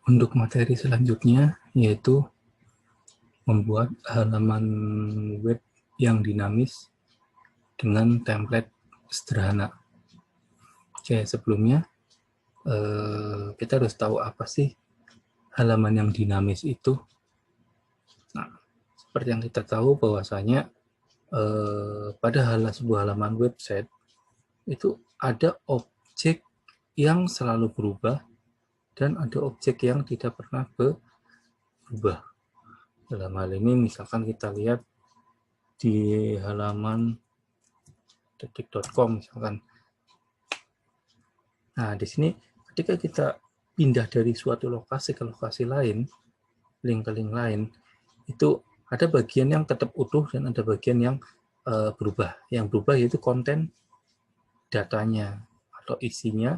Untuk materi selanjutnya yaitu membuat halaman web yang dinamis dengan template sederhana. Oke, sebelumnya kita harus tahu apa sih halaman yang dinamis itu. Nah, seperti yang kita tahu bahwasanya pada sebuah halaman website itu ada objek yang selalu berubah dan ada objek yang tidak pernah berubah. Dalam hal ini misalkan kita lihat di halaman detik.com misalkan. Nah, di sini ketika kita pindah dari suatu lokasi ke lokasi lain, link ke link lain, itu ada bagian yang tetap utuh dan ada bagian yang berubah. Yang berubah yaitu konten datanya atau isinya,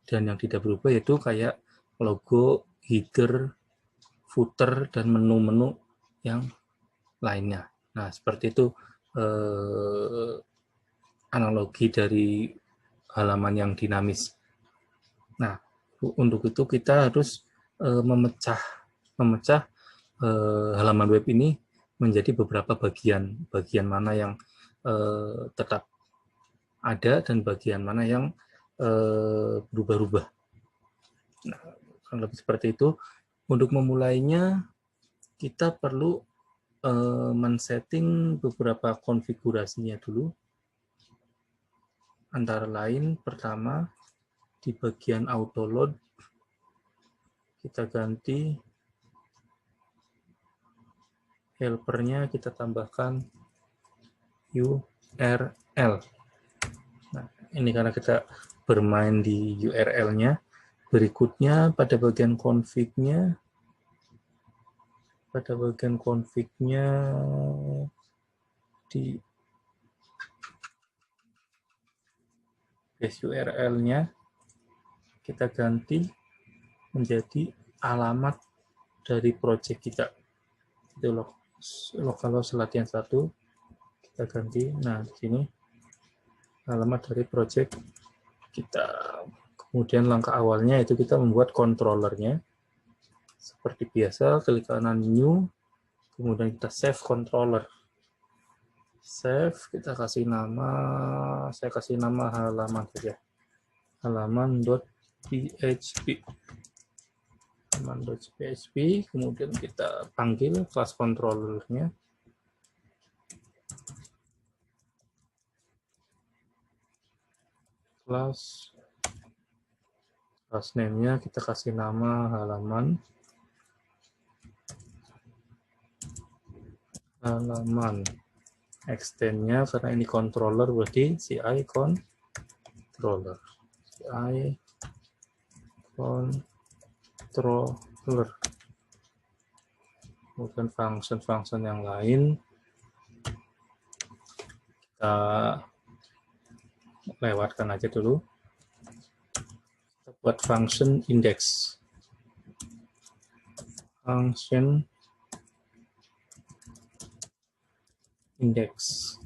dan yang tidak berubah yaitu kayak logo, header, footer, dan menu-menu yang lainnya. Nah, seperti itu analogi dari halaman yang dinamis. Nah, untuk itu kita harus memecah halaman web ini menjadi beberapa bagian. Bagian mana yang tetap ada dan bagian mana yang berubah-ubah. Nah, lebih seperti itu. Untuk memulainya, kita perlu men-setting beberapa konfigurasinya dulu. Antara lain, pertama, di bagian auto load, kita ganti helpernya, kita tambahkan URL. Nah, ini karena kita bermain di URL-nya. Berikutnya pada bagian config-nya, di base URL-nya kita ganti menjadi alamat dari project kita. Itu localhost latihan 1 kita ganti. Nah, di sini alamat dari project kita. Kemudian langkah awalnya itu kita membuat controllernya. Seperti biasa, klik kanan new, kemudian kita save controller. Save, kita kasih nama, saya kasih nama halaman saja. Halaman.php. Halaman.php, kemudian kita panggil class controllernya. Class name-nya kita kasih nama halaman extend-nya karena ini controller berarti CI controller. CI controller. Kemudian function-function yang lain kita lewatkan aja dulu. Kita buat function index. Function index.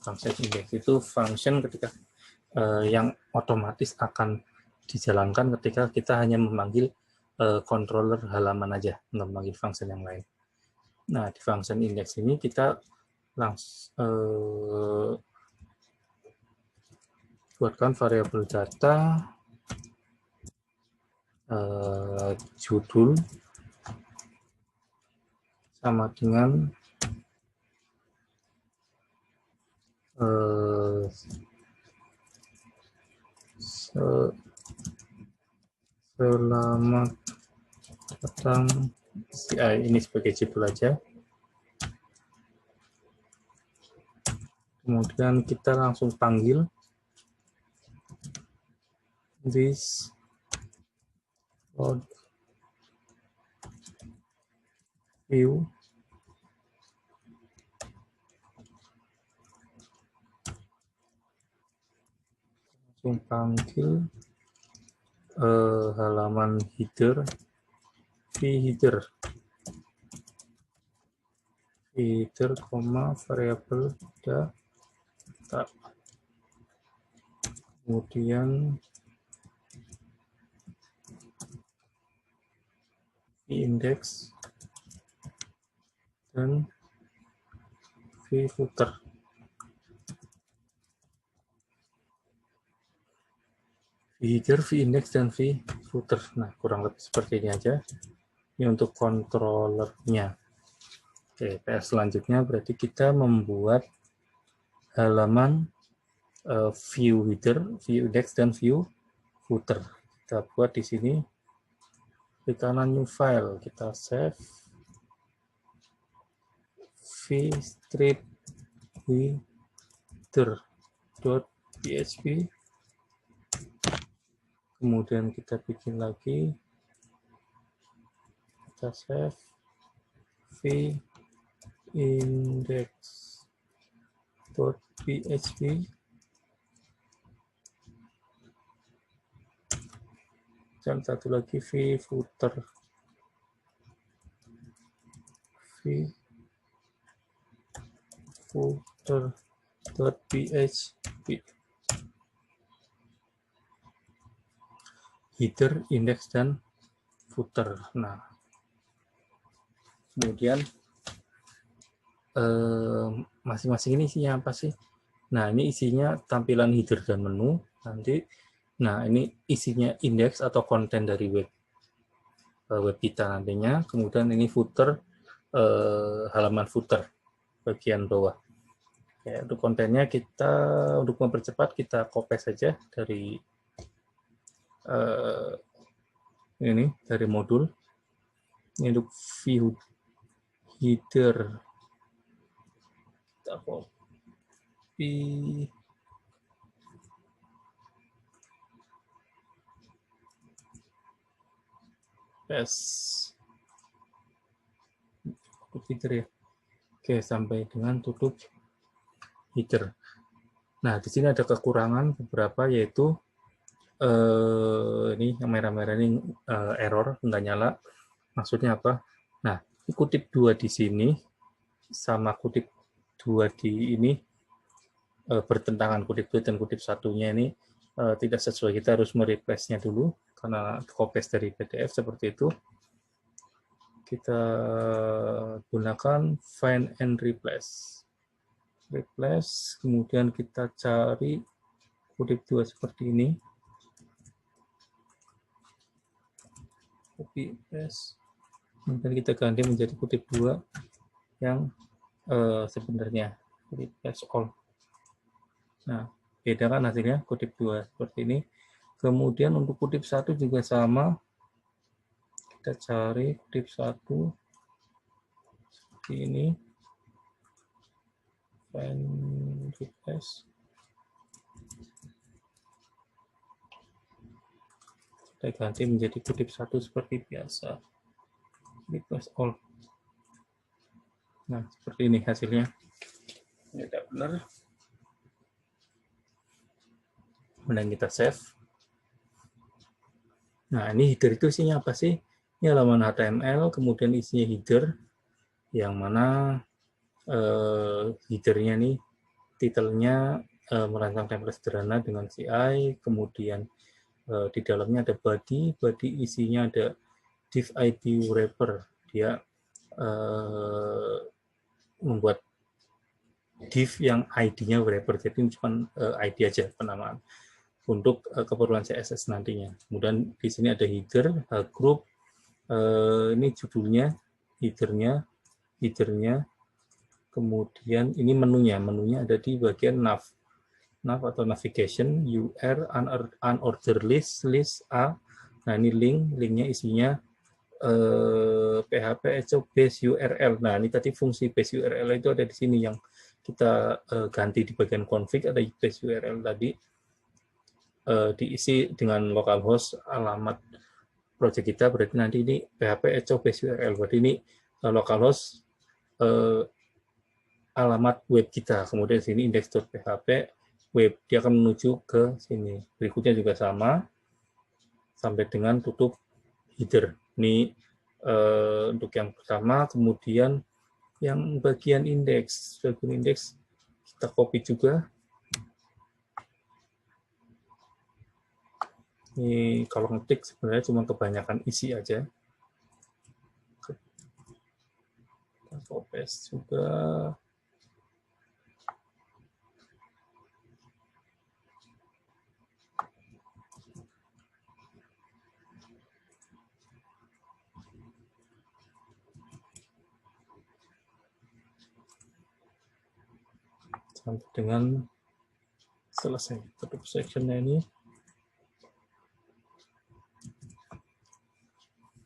Function index itu function ketika yang otomatis akan dijalankan ketika kita hanya memanggil controller halaman aja, nggak memanggil function yang lain. Nah, di function index ini kita langsung buatkan variabel data judul sama dengan selamat datang CI, ini sebagai judul aja. Kemudian kita langsung panggil this load view langsung panggil halaman header header, variabel data. Kemudian index dan v footer. V header, v index, dan v footer. Nah, kurang lebih seperti ini aja. Ini untuk controllernya. Oke, PR selanjutnya berarti kita membuat halaman view header, view index, dan view footer. Kita buat di sini. Klik kanan new file, kita save v-strip header.php. Kemudian kita bikin lagi, kita save v-index.php. Dan satu lagi v-footer. v-footer.php. Header, index, dan footer. Nah, kemudian masing-masing ini isinya apa sih? Nah, ini isinya tampilan header dan menu. Nanti, nah ini isinya indeks atau konten dari web kita nantinya. Kemudian ini footer, halaman footer bagian bawah. Ya, untuk kontennya kita, untuk mempercepat kita copy saja dari ini dari modul. Ini untuk view header, kita copy, paste, header ya. Oke, sampai dengan tutup header. Nah, di sini ada kekurangan beberapa, yaitu ini yang merah-merah ini error, nggak nyala. Maksudnya apa? Nah, kutip 2 di sini sama kutip 2 di ini bertentangan, kutip 2 dan kutip satunya ini tidak sesuai. Kita harus mereplace-nya dulu karena copy dari PDF seperti itu. Kita gunakan find and replace. Replace, kemudian kita cari kutip 2 seperti ini. Copy paste, kemudian kita ganti menjadi kutip 2 yang sebenarnya, kutip paste all. Nah, beda kan hasilnya, kutip 2 seperti ini. Kemudian untuk kutip 1 juga sama, kita cari kutip 1 seperti ini, find replace, kita ganti menjadi kutip 1 seperti biasa, replace all. Nah, seperti ini hasilnya. Ini tidak benar. Kemudian kita save. Nah, ini header itu isinya apa sih? Ini halaman HTML, kemudian isinya header, yang mana headernya nih, titelnya merancang template sederhana dengan CI, kemudian di dalamnya ada body isinya ada div ID wrapper, dia membuat div yang ID-nya wrapper, jadi cuma ID aja penamaan untuk keperluan CSS nantinya. Kemudian di sini ada header, group, ini judulnya, headernya, kemudian ini menunya ada di bagian nav atau navigation, UR, unordered list A. Nah, ini linknya isinya PHP echo base URL. Nah, ini tadi fungsi base URL itu ada di sini yang kita ganti di bagian config, ada base URL tadi diisi dengan localhost alamat project kita, berarti nanti ini PHP echo base URL, berarti ini localhost alamat web kita. Kemudian sini index.php web, dia akan menuju ke sini. Berikutnya juga sama sampai dengan tutup header. Ini untuk yang pertama. Kemudian yang bagian indeks kita copy juga. Ini kalau ngetik sebenarnya cuma kebanyakan isi aja. CSS juga. Sampai dengan selesai. Tutup sectionnya ini.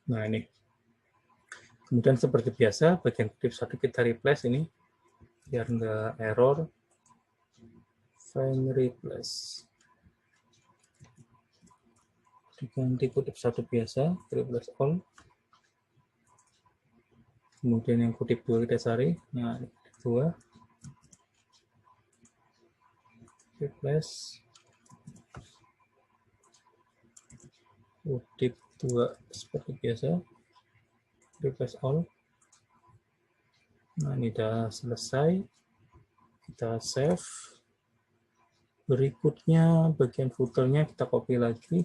Nah, ini. Kemudian seperti biasa, bagian kutip 1 kita replace ini, biar nggak error. Find replace. Diganti kutip 1 biasa, replace all. Kemudian yang kutip 2 kita cari. Nah, kutip 2. Replace. Kutip 2 seperti biasa. Replace all. Nah, ini sudah selesai. Kita save. Berikutnya, bagian footernya kita copy lagi.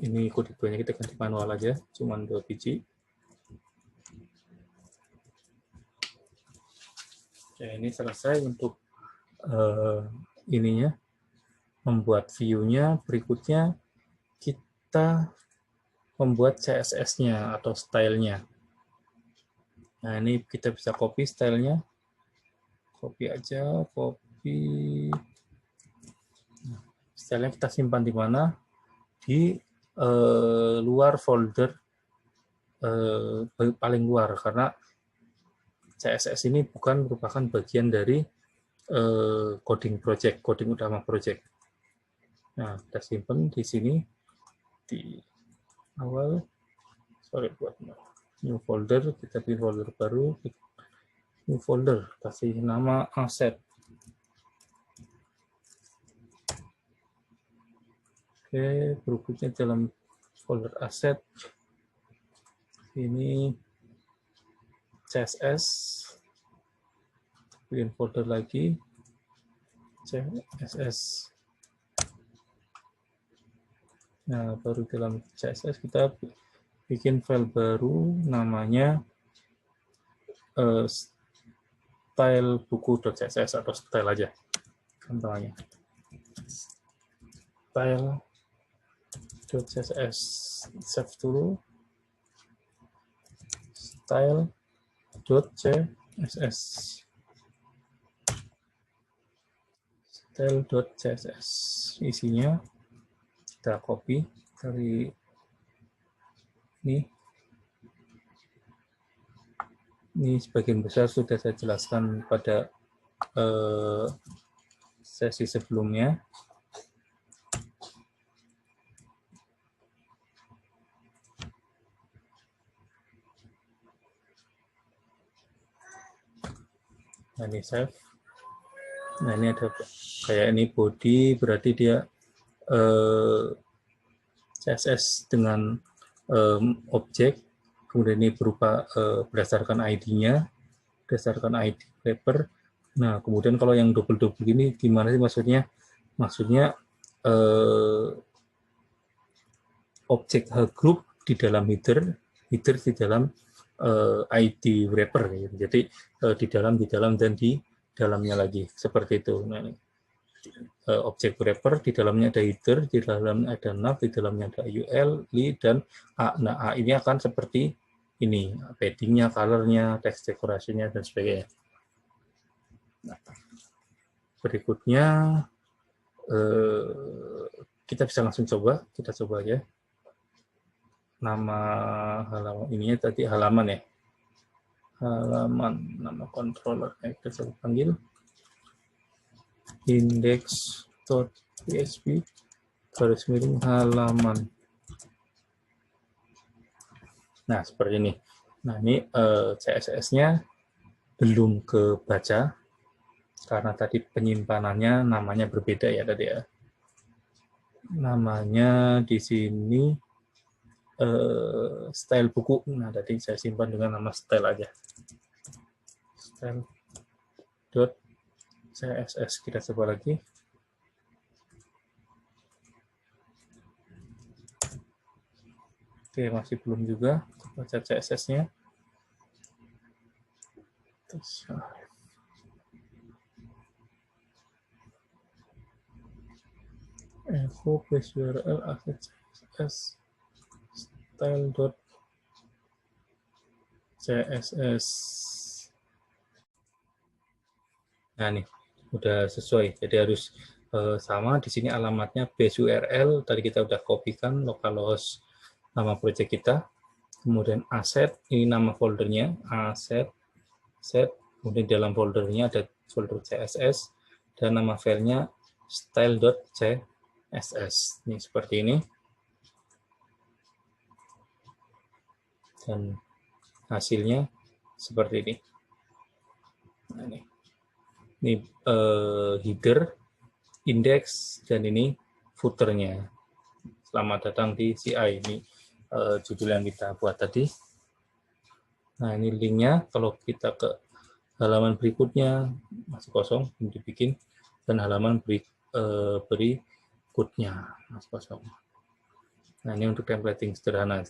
Ini kutip 2-nya kita ganti manual aja, cuma 2 biji. Oke, ini selesai untuk ininya. Membuat view-nya. Berikutnya kita membuat CSS-nya atau style-nya. Nah, ini kita bisa copy style-nya. Copy aja, copy. Nah, style-nya kita simpan di mana? Di luar folder paling luar, karena CSS ini bukan merupakan bagian dari coding project, coding utama project. Nah, kita simpan di sini di awal. Sorry buat new folder, kita pilih folder baru, new folder, kasih nama asset. Oke, berikutnya dalam folder asset ini CSS, pilih folder lagi CSS. Nah, baru dalam CSS kita bikin file baru namanya style buku.css atau style aja contohnya. Style.css, save dulu. Style.css. Style.css. Isinya kita copy dari ini. Ini sebagian besar sudah saya jelaskan pada sesi sebelumnya. Nah, ini save. Nah, ini ada kayak ini body, berarti dia CSS dengan objek, kemudian ini berupa berdasarkan ID-nya, berdasarkan ID wrapper. Nah, kemudian kalau yang double-double ini gimana sih maksudnya? Maksudnya objek group di dalam header di dalam ID wrapper. Jadi di dalam dan di dalamnya lagi seperti itu. Nah, objek wrapper di dalamnya ada header, di dalamnya ada nav, di dalamnya ada UL, li, dan A. Nah, A ini akan seperti ini, padding-nya, color-nya, text decoration-nya, dan sebagainya. Nah, berikutnya kita bisa langsung coba, kita coba aja. Nama halaman ininya tadi halaman ya. Halaman, nama controller, kita coba panggil index.php garis miring halaman. Nah, seperti ini. Nah, ini CSS-nya belum kebaca karena tadi penyimpanannya namanya berbeda ya tadi ya. Namanya di sini style buku. Nah, tadi saya simpan dengan nama style aja. Style.css. Kita coba lagi. Oke, masih belum juga. Baca CSS-nya. Echo base URL asset CSS style.css. Nah, nih udah sesuai. Jadi harus sama di sini alamatnya base URL. Tadi kita udah kopikan localhost nama project kita. Kemudian asset, ini nama foldernya, asset, kemudian dalam foldernya ada folder CSS, dan nama filenya style.css. Ini seperti ini. Dan hasilnya seperti ini. Nah, ini header, index, dan ini footernya. Selamat datang di CI. Ini judul yang kita buat tadi. Nah, ini linknya. Kalau kita ke halaman berikutnya masih kosong, belum dibikin, dan halaman berikutnya masih kosong. Nah, ini untuk templating sederhana.